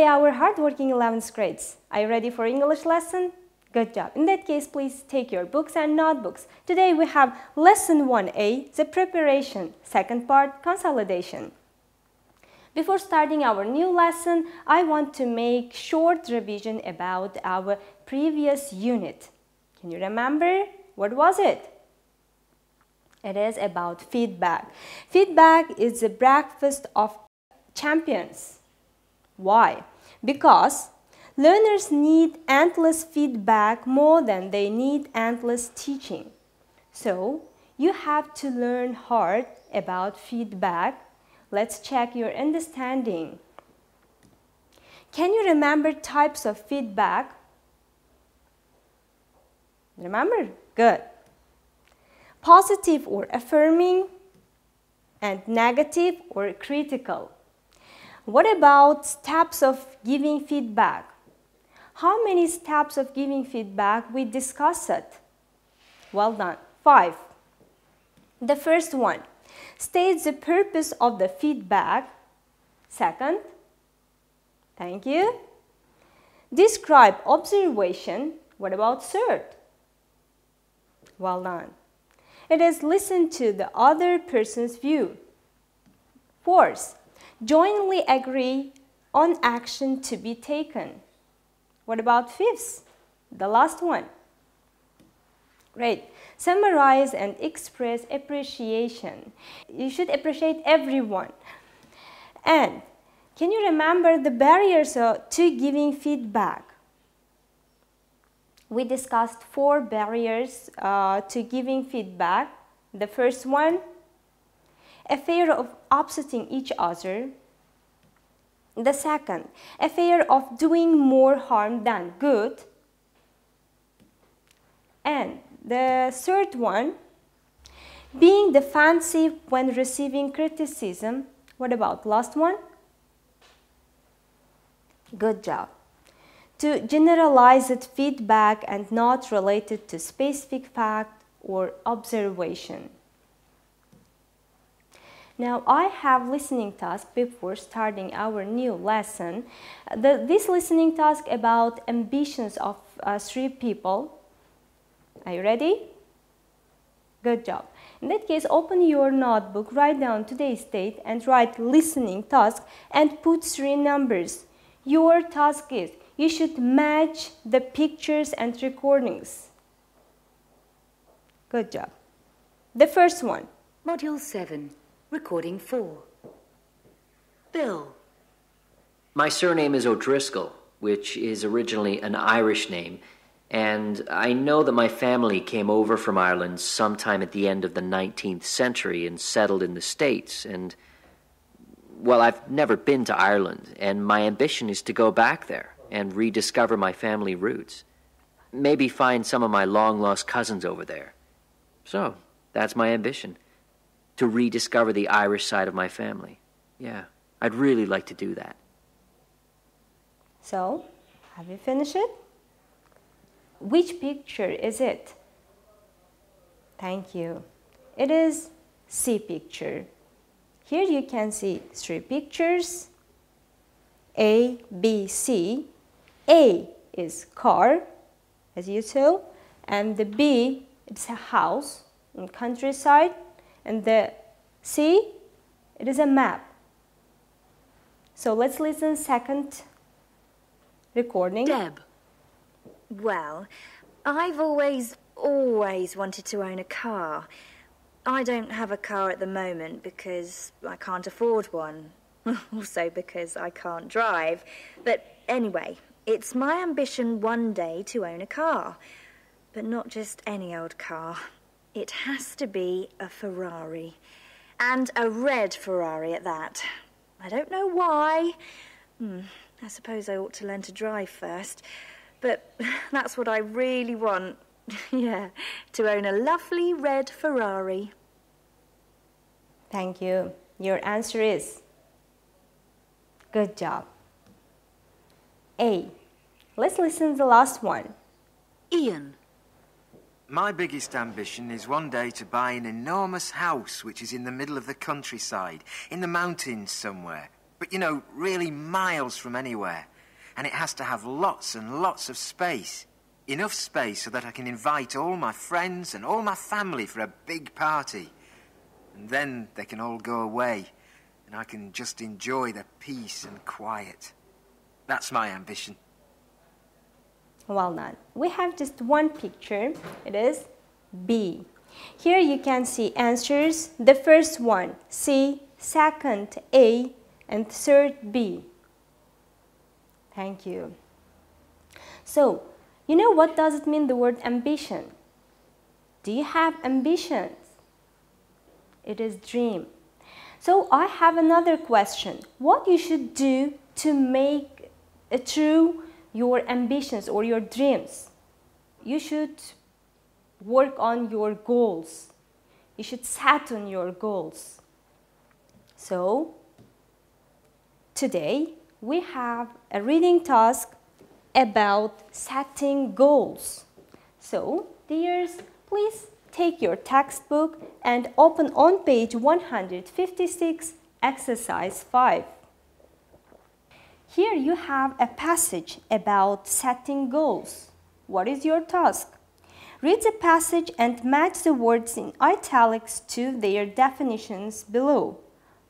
day, our hardworking 11th grades. Are you ready for English lesson? Good job. In that case, please take your books and notebooks. Today we have lesson 1A, the preparation. Second part, consolidation. Before starting our new lesson, I want to make short revision about our previous unit. Can you remember? What was it? It is about feedback. Feedback is the breakfast of champions. Why? Because learners need endless feedback more than they need endless teaching. So, you have to learn hard about feedback. Let's check your understanding. Can you remember types of feedback? Remember? Good. Positive or affirming, and negative or critical. What about steps of giving feedback? How many steps of giving feedback we discussed? Well done. 5. The first one, state the purpose of the feedback. Second, thank you. Describe observation. What about third? Well done. It is listen to the other person's view. Fourth, jointly agree on action to be taken. What about fifth? The last one. Great. Summarize and express appreciation. You should appreciate everyone. And can you remember the barriers to giving feedback? We discussed 4 barriers to giving feedback. The first one, a fear of upsetting each other. The second, a fear of doing more harm than good. And the third one, being defensive when receiving criticism. What about last one? Good job. To generalize it feedback and not related to specific fact or observation. Now, I have listening task before starting our new lesson. This listening task about ambitions of 3 people. Are you ready? Good job. In that case, open your notebook, write down today's date and write listening task and put 3 numbers. Your task is, you should match the pictures and recordings. Good job. The first one. Module 7. Recording 4. Bill. My surname is O'Driscoll, which is originally an Irish name, and I know that my family came over from Ireland sometime at the end of the 19th century and settled in the States, and, well, I've never been to Ireland, and my ambition is to go back there and rediscover my family roots. Maybe find some of my long-lost cousins over there. So, that's my ambition. To rediscover the Irish side of my family. Yeah, I'd really like to do that. So, have you finished it? Which picture is it? Thank you. It is C picture. Here you can see 3 pictures. A, B, C. A is car, as you saw, and the B, it's a house in countryside. And the C, it is a map. So let's listen second recording. Deb. Well, I've always wanted to own a car. I don't have a car at the moment because I can't afford one. Also because I can't drive. But anyway, it's my ambition one day to own a car. But not just any old car. It has to be a Ferrari, and a red Ferrari at that. I don't know why. I suppose I ought to learn to drive first, but that's what I really want. Yeah, to own a lovely red Ferrari. Thank you. Your answer is good job. A. Let's listen to the last one. Ian. My biggest ambition is one day to buy an enormous house which is in the middle of the countryside, in the mountains somewhere. But, you know, really miles from anywhere. and it has to have lots and lots of space. Enough space so that I can invite all my friends and all my family for a big party. And then they can all go away, and I can just enjoy the peace and quiet. That's my ambition. Well done. We have just one picture. It is B. Here you can see answers. The first one, C, second, A, and third, B. Thank you. So, you know what does it mean, the word ambition? Do you have ambitions? It is dream. So I have another question. What you should do to make true your ambitions or your dreams? You should work on your goals. You should set on your goals. So today we have a reading task about setting goals. So dears, please take your textbook and open on page 156, exercise 5. Here you have a passage about setting goals. What is your task? Read the passage and match the words in italics to their definitions below.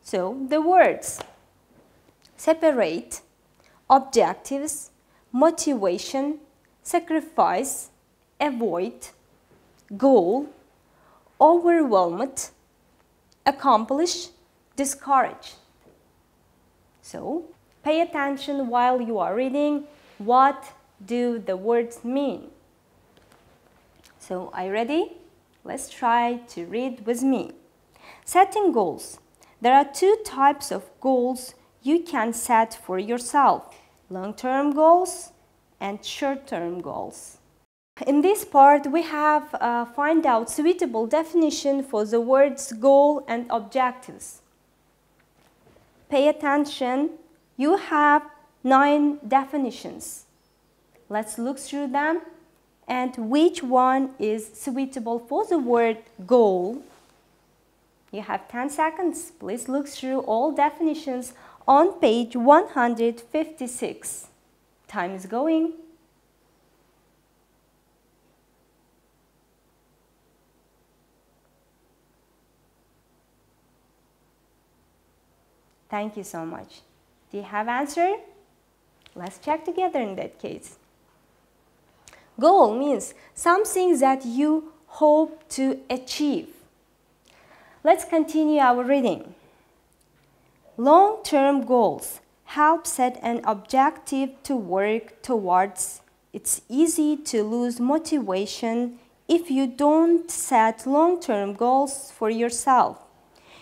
So, the words: separate, objectives, motivation, sacrifice, avoid, goal, overwhelmed, accomplish, discourage. So, pay attention while you are reading. What do the words mean? So, are you ready? Let's try to read with me. Setting goals. There are two types of goals you can set for yourself: long-term goals and short-term goals. In this part, we have find out suitable definition for the words goal and objectives. Pay attention. You have 9 definitions. Let's look through them and which one is suitable for the word goal. You have 10 seconds. Please look through all definitions on page 156. Time is going. Thank you so much. Do you have answer? Let's check together in that case. Goal means something that you hope to achieve. Let's continue our reading. Long-term goals help set an objective to work towards. It's easy to lose motivation if you don't set long-term goals for yourself.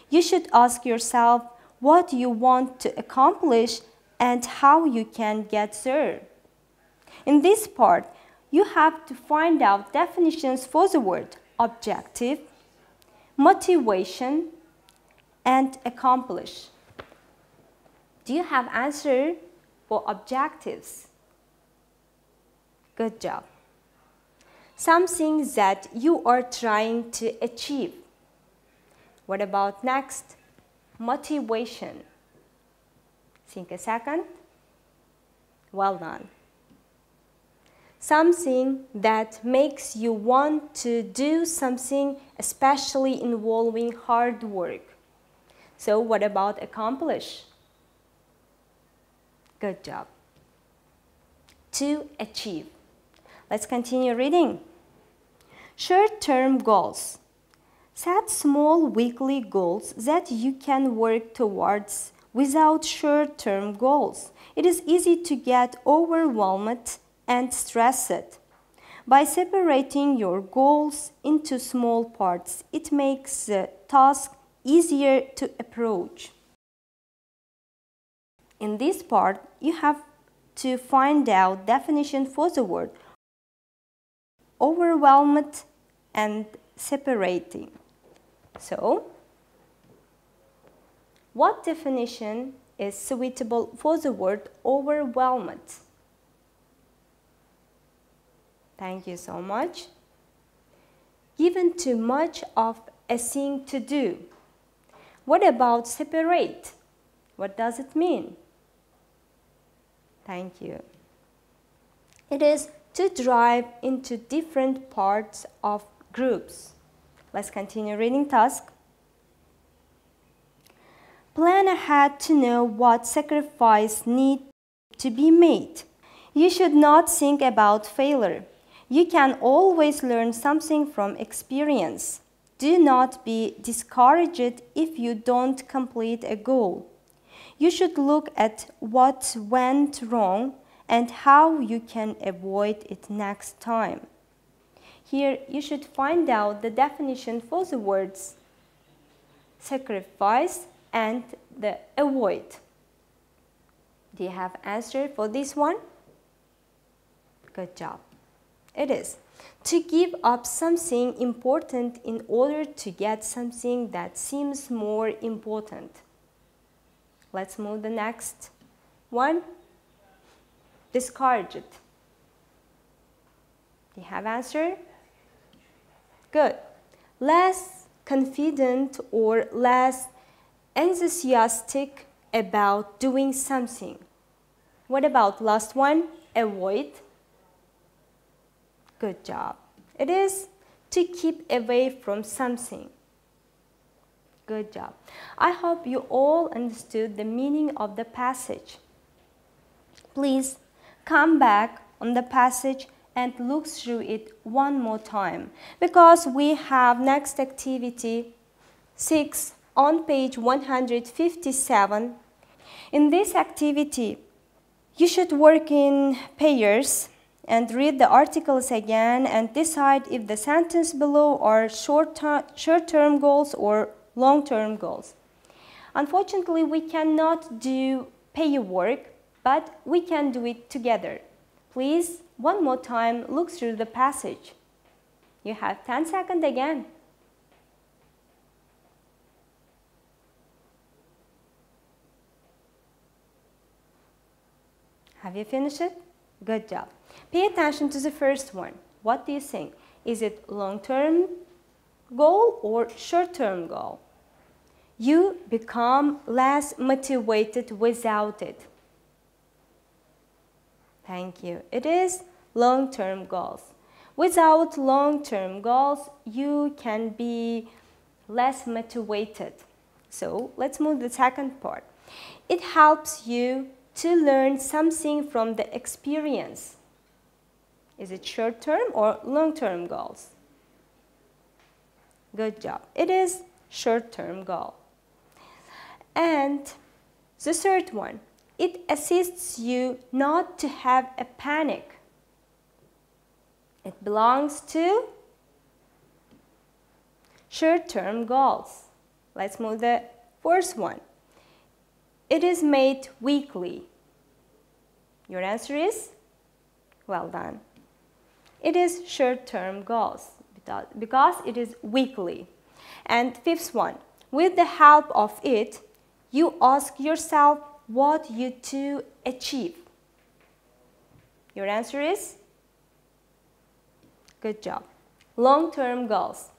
You should ask yourself what you want to accomplish and how you can get there. In this part, you have to find out definitions for the word objective, motivation, and accomplish. Do you have answer for objectives? Good job. Something that you are trying to achieve. What about next? Motivation. Think a second. Well done. Something that makes you want to do something, especially involving hard work. So what about accomplish? Good job. To achieve. Let's continue reading. Short-term goals. Set small weekly goals that you can work towards without short-term goals. It is easy to get overwhelmed and stressed. By separating your goals into small parts, it makes the task easier to approach. In this part, you have to find out definition for the word overwhelmed and separating. So, what definition is suitable for the word overwhelmed? Thank you so much. Given too much of a thing to do. What about separate? What does it mean? Thank you. It is to drive into different parts of groups. Let's continue reading task. Plan ahead to know what sacrifice needs to be made. You should not think about failure. You can always learn something from experience. Do not be discouraged if you don't complete a goal. You should look at what went wrong and how you can avoid it next time. Here you should find out the definition for the words sacrifice and the avoid. Do you have answer for this one? Good job. It is to give up something important in order to get something that seems more important. Let's move the next one. Discouraged. Do you have answer? Good. Less confident or less enthusiastic about doing something. What about last one? Avoid. Good job. It is to keep away from something. Good job. I hope you all understood the meaning of the passage. Please come back on the passage and look through it one more time, because we have next activity 6 on page 157. In this activity, you should work in pairs and read the articles again and decide if the sentence below are short-term goals or long-term goals. Unfortunately, we cannot do pair work, but we can do it together. Please, one more time, look through the passage. You have 10 seconds again. Have you finished it? Good job. Pay attention to the first one. What do you think? Is it long-term goal or short-term goal? You become less motivated without it. Thank you. It is long-term goals. Without long-term goals, you can be less motivated. So let's move to the second part. It helps you to learn something from the experience. Is it short-term or long-term goals? Good job. It is short-term goal. And the third one, it assists you not to have a panic. It belongs to short-term goals. Let's move to the fourth one. It is made weekly. Your answer is? Well done. It is short-term goals because it is weekly. And fifth one, with the help of it, you ask yourself what you to achieve. Your answer is? Good job. Long-term goals.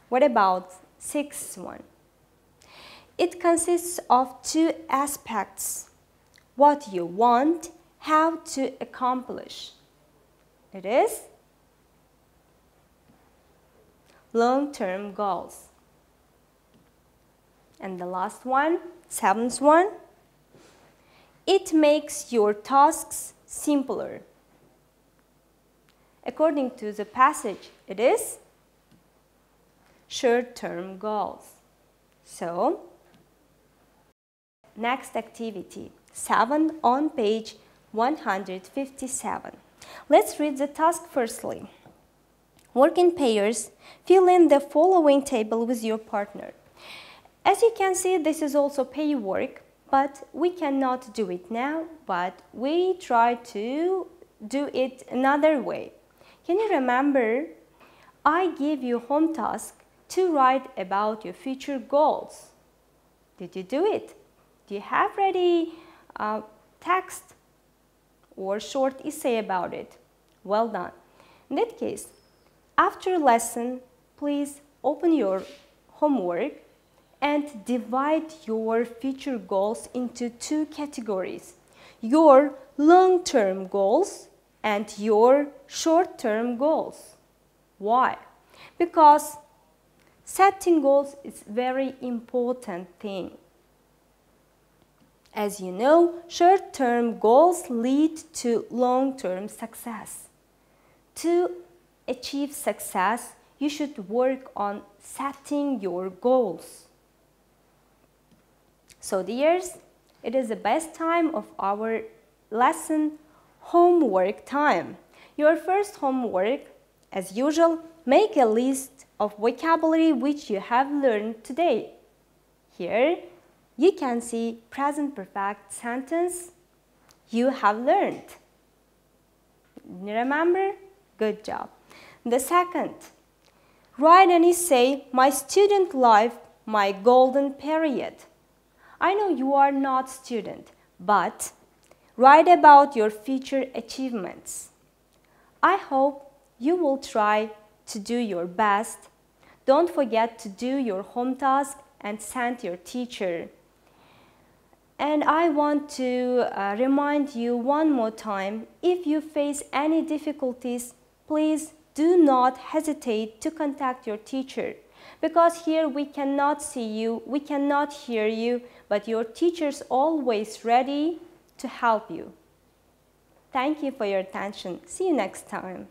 What about sixth one? It consists of two aspects: what you want, how to accomplish. It is long-term goals. And the last one, seventh one, it makes your tasks simpler. According to the passage, it is short-term goals. So, next activity, 7 on page 157. Let's read the task firstly. Work in pairs. Fill in the following table with your partner. As you can see, this is also pair work, but we cannot do it now, but we try to do it another way. Can you remember? I gave you home task to write about your future goals. Did you do it? Do you have ready text or short essay about it? Well done. In that case, after lesson, please open your homework and divide your future goals into two categories. your long-term goals and your short-term goals. Why? Because setting goals is a very important thing. As you know, short-term goals lead to long-term success. To achieve success, you should work on setting your goals. So dears, it is the best time of our lesson, homework time. Your first homework, as usual, make a list of vocabulary which you have learned today. Here, you can see present perfect sentence you have learned. Remember? Good job. The second, write an essay, My Student Life, My Golden Period. I know you are not student, but write about your future achievements. I hope you will try to do your best. Don't forget to do your home task and send your teacher. And I want to remind you one more time, if you face any difficulties, please do not hesitate to contact your teacher. Because here we cannot see you, we cannot hear you, but your teacher is always ready to help you. Thank you for your attention. See you next time.